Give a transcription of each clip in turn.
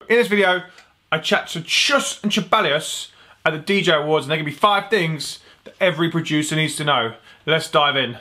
In this video, I chat to Chus and Ceballos at the DJ Awards, and they're going to be 5 things that every producer needs to know. Let's dive in.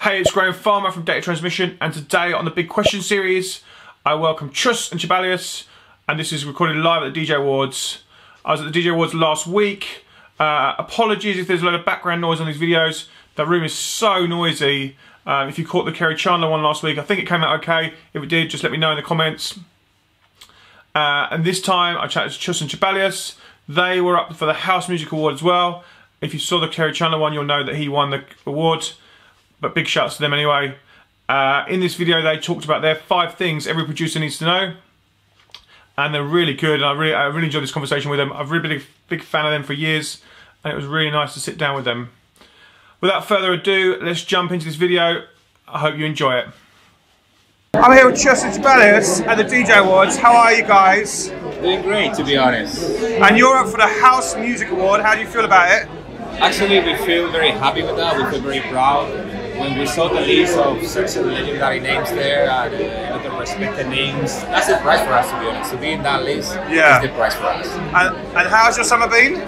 Hey, it's Graham Farmer from Data Transmission, and today on the Big Question series, I welcome Chus and Ceballos, and this is recorded live at the DJ Awards. I was at the DJ Awards last week. Apologies if there's a lot of background noise on these videos. The room is so noisy. If you caught the Kerry Chandler one last week, I think it came out okay. If it did, just let me know in the comments. And this time I chatted to Chus and Ceballos. They were up for the House Music Award as well. If you saw the Kerry Chandler one, you'll know that he won the award. But big shouts to them anyway. In this video, they talked about their 5 things every producer needs to know. And they're really good, and I really enjoyed this conversation with them. I've really been a big fan of them for years, and it was really nice to sit down with them. Without further ado, let's jump into this video. I hope you enjoy it. I'm here with Chus and Ceballos at the DJ Awards. How are you guys? Doing great, to be honest. And you're up for the House Music Award. How do you feel about it? Actually, we feel very happy with that. We feel very proud. When we saw the list of such legendary names there, and the respected names, that's the prize for us, to be honest. To be in that list is the prize for us. And how's your summer been?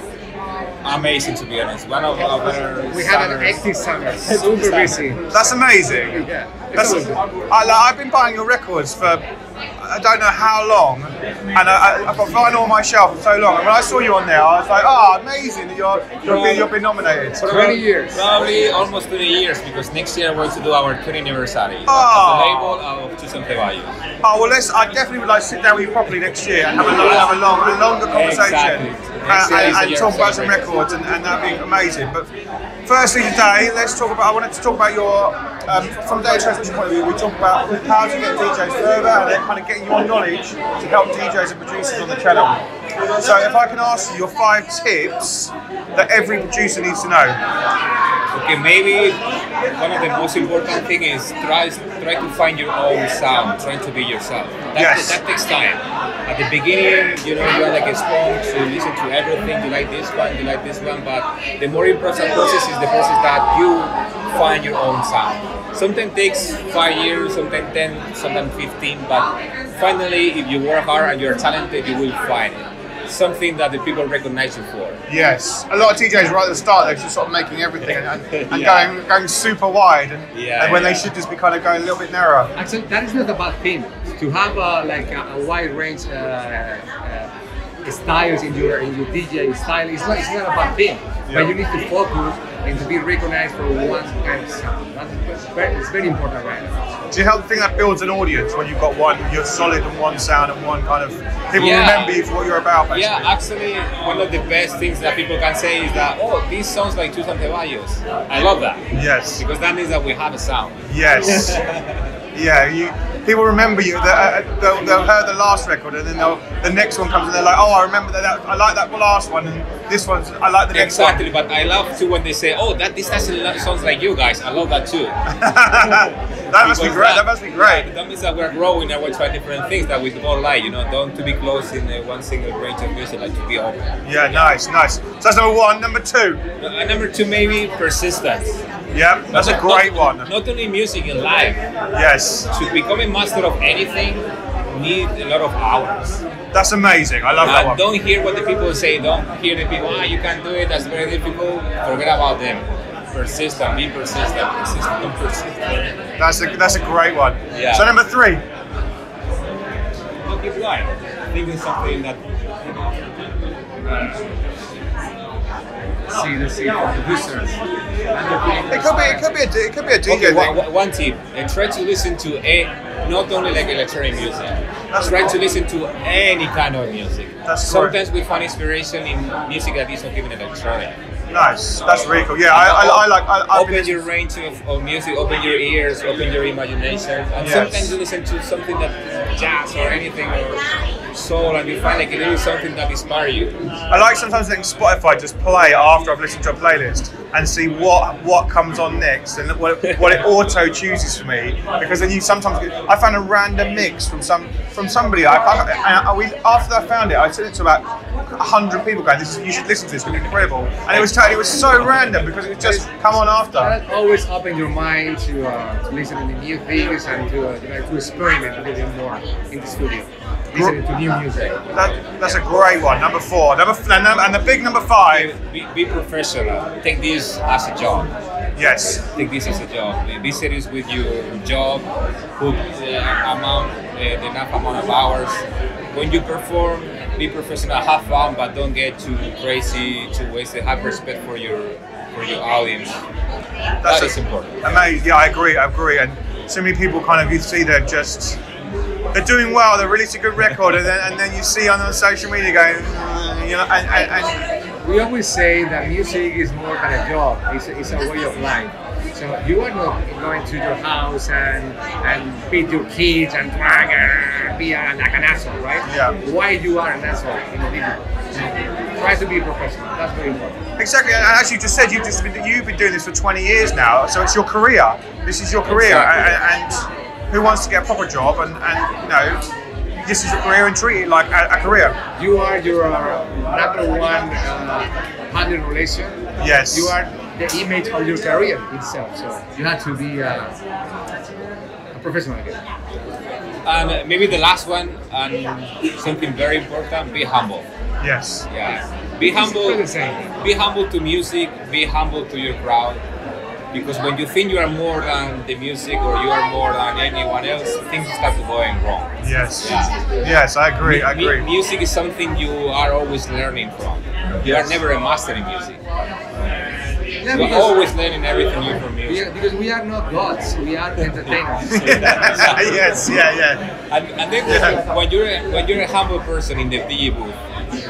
Amazing, to be honest. One of our better We had an active summer, super busy. That's amazing. Yeah, I've been buying your records for I don't know how long, and I've got vinyl on my shelf for so long. And when I saw you on there, I was like, "Oh, amazing! You've been nominated." For 20 years. Probably almost 20 years, because next year we're going to do our 20th anniversary of the label of Chus Ceballos. Oh well, I definitely would like to sit down with you properly next year and have a longer conversation. Exactly. And talk about some records, and that'd be amazing. But firstly today, I wanted to talk about your, from a data transmission point of view, we talk about how to get DJs further and then kind of getting your knowledge to help DJs and producers on the channel. So if I can ask you your 5 tips that every producer needs to know. Okay, maybe one of the most important things is try to find your own sound, trying to be yourself. That takes time. At the beginning, you're like a sponge, you listen to everything, you like this one, but the more important process is the process that you find your own sound. Sometimes it takes 5 years, sometimes 10, sometimes 15, but finally, if you work hard and you're talented, you will find it. Something that the people recognize you for. Yes, a lot of DJs right at the start, they're just sort of making everything and going super wide, and when they should just be kind of going a little bit narrower. Actually, that is not a bad thing. To have a wide range styles in your DJ style, it's not a bad thing. But you need to focus and to be recognized for one kind of sound. It's very important right now. Do you think that builds an audience when you've got you're solid on one sound and one kind of, people remember you for what you're about, basically? Yeah, actually, one of the best things that people can say is that, oh, this sounds like Chus Ceballos. I love that. Yes. Because that means that we have a sound. Yes. People remember you. They'll hear the last record, and then the next one comes, and they're like, "Oh, I remember that. I like that last one, and this one's. I like the next one." Exactly, but I love too when they say, "Oh, this sounds like you guys." I love that too. That must be great. That must be great. Yeah, that means that we're growing and we're trying different things that we all like. Don't to be close in one single range of music, like to be open. Yeah, nice. So that's number 1. Number 2. Number 2, maybe persistence. Yeah, that's a great one. Not only music, in life. Yes. To become a master of anything, need a lot of hours. That's amazing. I love that one. Don't hear what the people say. Don't hear the people, you can't do it, that's very difficult. Forget about them. Persistent, be persistent, don't persist. That's a great one. Yeah. So number 3. Don't keep lying. Thinking something that... See producers. It could be a DJ thing. One tip: try to listen to not only like electronic music. Try to listen to any kind of music. Sometimes we find inspiration in music that is not even electronic. Nice, that's really cool. Yeah, I like. Open your range of music, open your ears, open your imagination, and sometimes you listen to something that jazz or anything or soul, and you find like a little something that inspires you. I like sometimes letting Spotify just play after I've listened to a playlist and see what comes on next and what it auto chooses for me, because then I found a random mix from somebody. After I found it, I sent it to about 100 people going, you should listen to this, it's incredible. And it was so random because it just come on after. Always open your mind to listen to the new things and to experiment a little bit more in the studio. Listening to new music. That's a great one. Number 4. And the big number 5. Be professional. Take this as a job. Yes. Take this as a job. Be serious with your job. Put enough amount of hours. When you perform, be professional. Have fun, but don't get too crazy. Too wasted. Have respect for your audience. That is important. Amazing. Yeah, I agree. And so many people you see they're doing well. They release a good record, and then you see on social media going, and we always say that music is more than a job. It's a way of life. So you are not going to your house and beat your kids and be like an asshole, right? Yeah. Why you are an asshole in the video? Try to be professional. That's very important. Exactly. And as you just said, you've been doing this for 20 years now. So it's your career. This is your career, exactly. and who wants to get a proper job and this is your career and treat it like a career. You are your number one partner relation. Yes. You are the image of your career itself. So you have to be a professional again. And maybe the last one, and something very important: be humble. Yes. Yeah. Be humble. Be humble to music. Be humble to your crowd. Because when you think you are more than the music or you are more than anyone else, things start going wrong. Yes. Yeah. Yes, I agree. Music is something you are always learning from. You are never a master in music. Yeah, you are always learning everything new from music. Yeah, because we are not gods, we are entertainers. Yes, yeah. And then when you're a humble person in the DJ booth,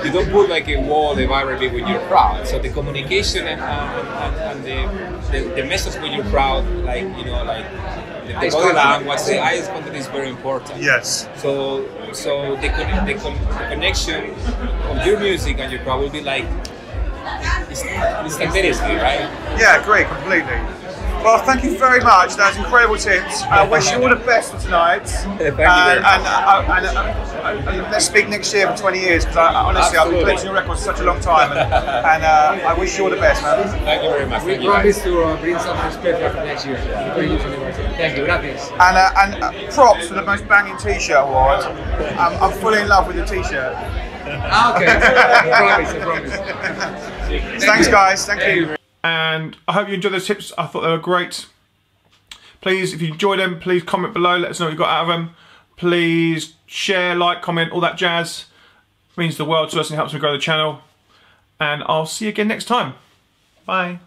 you don't put like a wall divider with your crowd. So the communication and the message with your crowd, like the body language, the eye contact is very important. Yes. So the connection of your music and your crowd will be like instantaneously, right? Yeah, I agree completely. Well, thank you very much. That was incredible tips. I wish you all the best for tonight. Thank you very much. And let's speak next year for 20 years, because honestly, I've been collecting your records for such a long time, and I wish you all the best, man. Thank you very much. We promise to bring something special for next year. Thank you, gracias. And props for the most banging T-shirt award. I'm fully in love with the T-shirt. Okay, I promise. Thanks, guys. Thank you. And I hope you enjoyed those tips. I thought they were great. Please, if you enjoyed them, please comment below. Let us know what you got out of them. Please share, like, comment, all that jazz. It means the world to us and helps me grow the channel. And I'll see you again next time. Bye.